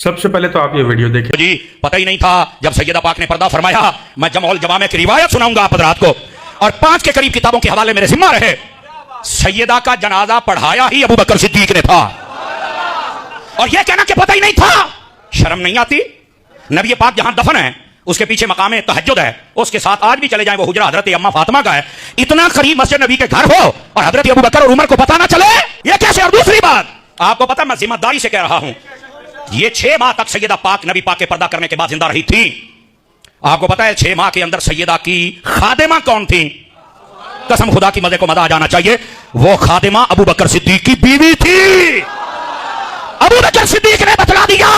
سب سے پہلے تو آپ یہ ویڈیو دیکھیں جی پتہ ہی نہیں تھا جب سیدہ پاک نے پردہ فرمایا. میں جمع الجوامع کی روایت سناؤں گا آپ حضرات کو, اور 5 کے قریب کتابوں کے حوالے میرے ذمہ رہے. سیدہ کا جنازہ پڑھایا ہی ابو بکر صدیق نے تھا, اور یہ کہنا کہ پتہ ہی نہیں تھا, شرم نہیں آتی؟ نبی پاک جہاں دفن ہے اس کے پیچھے مقام تہجد ہے, اس کے ساتھ آج بھی چلے جائیں وہ حجرہ حضرت اماں فاطمہ کا ہے. اتنا قریب مسجد نبی کے گھر ہو اور حضرت ابو بکر اور عمر کو پتہ نہ چلے, یہ کیسے؟ اور دوسری بات آپ کو پتہ, میں ذمہ داری سے کہہ رہا ہوں, یہ 6 ماہ تک سیدہ پاک نبی پاک کے پردہ کرنے کے بعد زندہ رہی تھی. آپ کو پتہ ہے 6 ماہ کے اندر سیدہ کی خادمہ کون تھی؟ قسم خدا کی مزے کو مزہ آ جانا چاہیے, وہ خادمہ ابو بکر صدیق کی بیوی تھی. ابو بکر صدیق نے بتلا دیا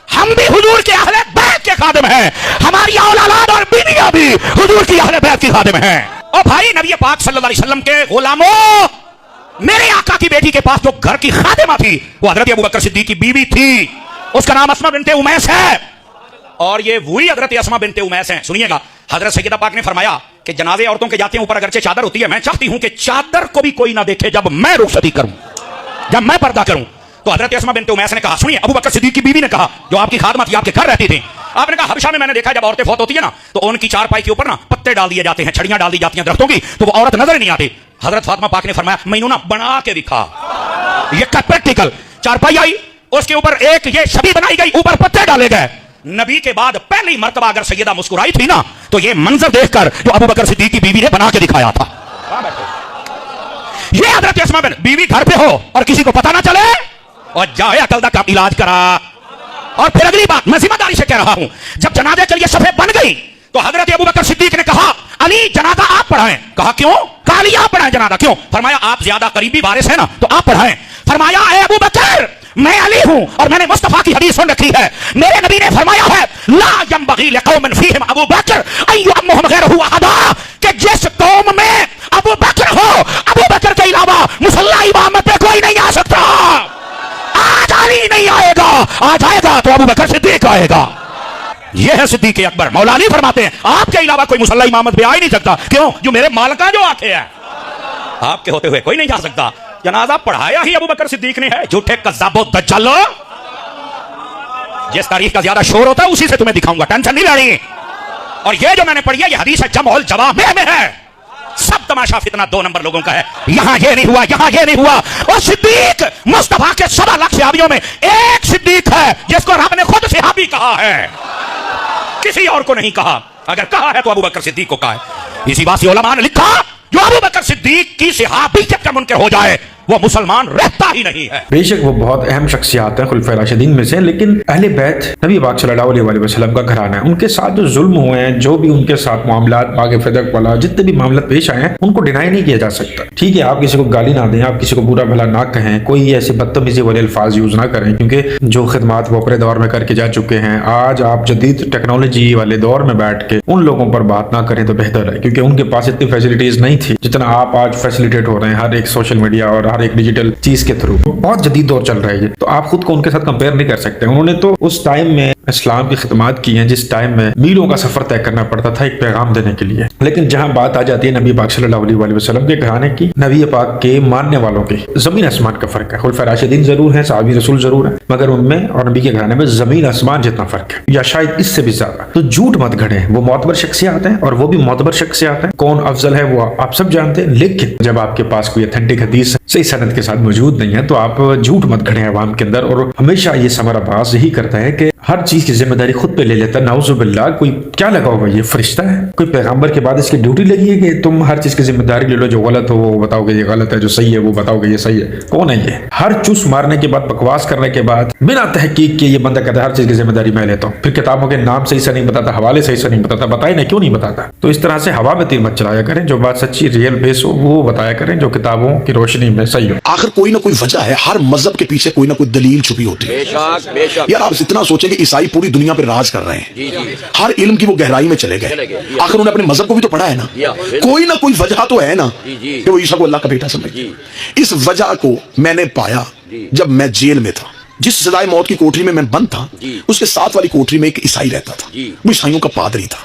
ہم بھی حضور کے اہل بیت کے خادم ہیں, ہماری اولاد اور بیویاں بھی حضور کی اہل بیت کی خادم ہیں. اور بھائی نبی پاک صلی اللہ علیہ وسلم کے غلاموں, میرے آقا کی بیٹی کے پاس جو گھر کی خادمہ تھی وہ حضرت ابو بکر صدیق کی بیوی تھی, اس کا نام اسماء بنت امیس ہے. اور یہ وہی حضرت اسماء بنت امیس ہیں. سنیے گا, حضرت سیدہ پاک نے فرمایا کہ جنازے عورتوں کے جاتے ہیں اوپر اگرچہ چادر ہوتی ہے, میں چاہتی ہوں کہ چادر کو بھی کوئی نہ دیکھے جب میں رخصتی کروں, جب میں پردہ کروں. تو حضرت اسماء بنت امیس نے کہا, سنیے, ابو بکر صدیق کی بیوی نے کہا جو آپ کی خادمہ تھی, آپ کے گھر رہتی تھی, آپ نے کہا حبشہ میں نے دیکھا جب عورتیں فوت ہوتی ہیں نا تو ان کی چارپائی کے اوپر نا پتے ڈال دیے جاتے ہیں, چھڑیاں ڈال دی جاتی ہیں درختوں کی, تو وہ عورت نظر نہیں آتی. حضرت فاطمہ پاک نے فرمایا مینوں نا بنا کے دکھا, یہ پریکٹیکل چارپائی آئی, اس کے اوپر ایک یہ چھبی بنائی گئی, اوپر پتے ڈالے گئے. نبی کے بعد پہلی مرتبہ اگر سیدہ مسکرائی تھی نا تو یہ منظر دیکھ کر جو ابو بکر صدیق کی بیوی نے بنا کے دکھایا تھا. یہ حضرت اسماء بن بیوی گھر پہ ہو اور کسی کو پتہ نہ چلے اور جائے عقل کا علاج کرا. اور پھر اگلی بات میں ذمہ داری سے کہہ رہا ہوں, جب جنازے کے لیے صفیں بن گئی تو حضرت ابو بکر صدیق نے کہا علی جنازہ آپ پڑھائیں. کہا کیوں؟ کہا علی آپ پڑھائیں جنازہ. کیوں؟ فرمایا آپ زیادہ قریبی وارث ہیں نا تو آپ پڑھائیں. فرمایا اے ابو بکر میں علی ہوں اور میں نے مصطفیٰ کی حدیث سن رکھی ہے, میرے نبی نے فرمایا ہے لا ينبغي لقوم فيهم ابو بکر ان يؤمهم غيره احدا, کہ جس قوم میں ابو بکر ہو, ابو بکر کے علاوہ مصلی امامت پہ کوئی نہیں آ سکتا. آج علی نہیں آئے گا, آج آئے گا تو ابو بکر صدیق آئے گا. یہ ہے صدیق اکبر. مولا علی فرماتے ہیں آپ کے علاوہ کوئی مصلی امامت پہ آ ہی نہیں سکتا. کیوں؟ جو میرے مالکہ جو آنکھیں ہیں, آپ کے ہوتے ہوئے کوئی نہیں جا سکتا. جنازہ پڑھایا ہی ابو بکر صدیق نے ہے. جھوٹے کذاب و دجالو, جس تاریخ کا زیادہ شور ہوتا ہے اسی سے تمہیں دکھاؤں گا, ٹینشن نہیں لینی. اور یہ جو میں نے پڑھی ہے یہ حدیث ہے جمع الجوامع میں ہے. سب تماشا فتنہ 2 نمبر لوگوں کا ہے, یہاں یہ نہیں ہوا, یہاں یہ نہیں ہوا. اور صدیق مصطفیٰ کے 7 لاکھ صحابیوں میں ایک صدیق ہے جس کو رب نے خود صحابی کہا ہے, کسی اور کو نہیں کہا. اگر کہا ہے تو ابو بکر صدیق کو کہا ہے. اسی بات سے علماء نے لکھا جو ابو بکر صدیق کی صحابیت کا منکر ہو جائے وہ مسلمان رہتا ہی نہیں ہے. بے شک وہ بہت اہم شخصیات ہیں خلفائے راشدین میں سے, لیکن اہل بیت نبی پاک صلی اللہ علیہ وسلم کا گھرانہ ہے. ان کے ساتھ جو ظلم ہوئے ہیں, جو بھی ان کے ساتھ معاملات آگے فدق والا جتنے بھی معاملات پیش آئے ہیں ان کو ڈینائی نہیں کیا جا سکتا. ٹھیک ہے, آپ کسی کو گالی نہ دیں, آپ کسی کو برا بھلا نہ کہیں, کوئی ایسے بدتمیزی والے الفاظ یوز نہ کریں, کیونکہ جو خدمات وہ اپنے دور میں کر کے جا چکے ہیں, آج آپ جدید ٹیکنالوجی والے دور میں بیٹھ کے ان لوگوں پر بات نہ کریں تو بہتر ہے, کیونکہ ان کے پاس اتنی فیسلٹیز نہیں تھی جتنا آپ آج فیسلیٹیٹ ہو رہے ہیں ہر ایک سوشل میڈیا اور ہر ایک ڈیجیٹل چیز کے تھرو. بہت جدید دور چل رہا ہے, تو آپ خود کو ان کے ساتھ کمپیئر نہیں کر سکتے. انہوں نے تو اس ٹائم میں اسلام کی خدمات کی ہیں جس ٹائم میں میلوں کا سفر طے کرنا پڑتا تھا ایک پیغام دینے کے لیے. لیکن جہاں بات آ جاتی ہے نبی پاک صلی اللہ علیہ وسلم کے گھرانے کی, نبی پاک کے ماننے والوں کے زمین آسمان کا فرق ہے. خلفائے راشدین ضرور ہیں, صحابی رسول ضرور ہیں, مگر ان میں اور نبی کے گھرانے میں زمین آسمان جتنا فرق ہے, یا شاید اس سے بھی زیادہ. تو جھوٹ مت گھڑیں, وہ معتبر شخصیات ہیں اور وہ بھی معتبر شخصیات ہیں. کون افضل ہے وہ آپ سب جانتے ہیں, لیکن جب آپ کے پاس کوئی اتھینٹک حدیث صحیح سند کے ساتھ موجود نہیں ہے تو آپ جھوٹ مت گھڑیں عوام کے اندر. اور ہمیشہ یہ ثمر عباس یہی کرتا ہے کہ ہر چیز کی ذمہ داری خود پہ لے لیتا ہے. نعوذ باللہ, کوئی کیا لگا ہوگا, یہ فرشتہ ہے؟ کوئی پیغمبر کے بعد اس کی ڈیوٹی لگی ہے کہ تم ہر چیز کی ذمہ داری لے لو, جو غلط ہو وہ بتاؤ گے یہ غلط ہے, جو صحیح ہے وہ بتاؤ گے یہ صحیح ہے؟ کون ہے یہ؟ ہر چوس مارنے کے بعد, بکواس کرنے کے بعد, بنا تحقیق کے یہ بندہ کہتا ہے ہر چیز کی ذمہ داری میں لیتا ہوں. پھر کتابوں کے نام صحیح سے نہیں بتاتا, حوالے صحیح سے نہیں بتاتا. بتائے نہیں, کیوں نہیں بتاتا؟ تو اس طرح سے ہوا میں تیر مت چلایا کریں, جو بات سچی ریئل بیس ہو وہ بتایا کریں, جو کتابوں کی روشنی میں صحیح ہو. آخر کوئی نہ کوئی وجہ ہے, ہر مذہب کے پیچھے کوئی نہ کوئی دلیل چھپی ہوتی ہے. یار آپ اتنا سوچیں کہ عیسائی پوری دنیا پہ راج کر رہے ہیں, ہر علم کی وہ گہرائی میں چلے گئے, آخر انہوں نے اپنے مذہب کو بھی تو پڑھا ہے نا. کوئی نہ کوئی وجہ تو ہے نا کہ وہ عیسیٰ کو اللہ کا بیٹا سمجھے. اس وجہ کو میں نے پایا جب میں جیل میں تھا. جس سزائے موت کی کوٹری میں بند تھا, اس کے ساتھ والی کوٹری میں ایک عیسائی رہتا تھا. وہ عیسائیوں کا پادری تھا.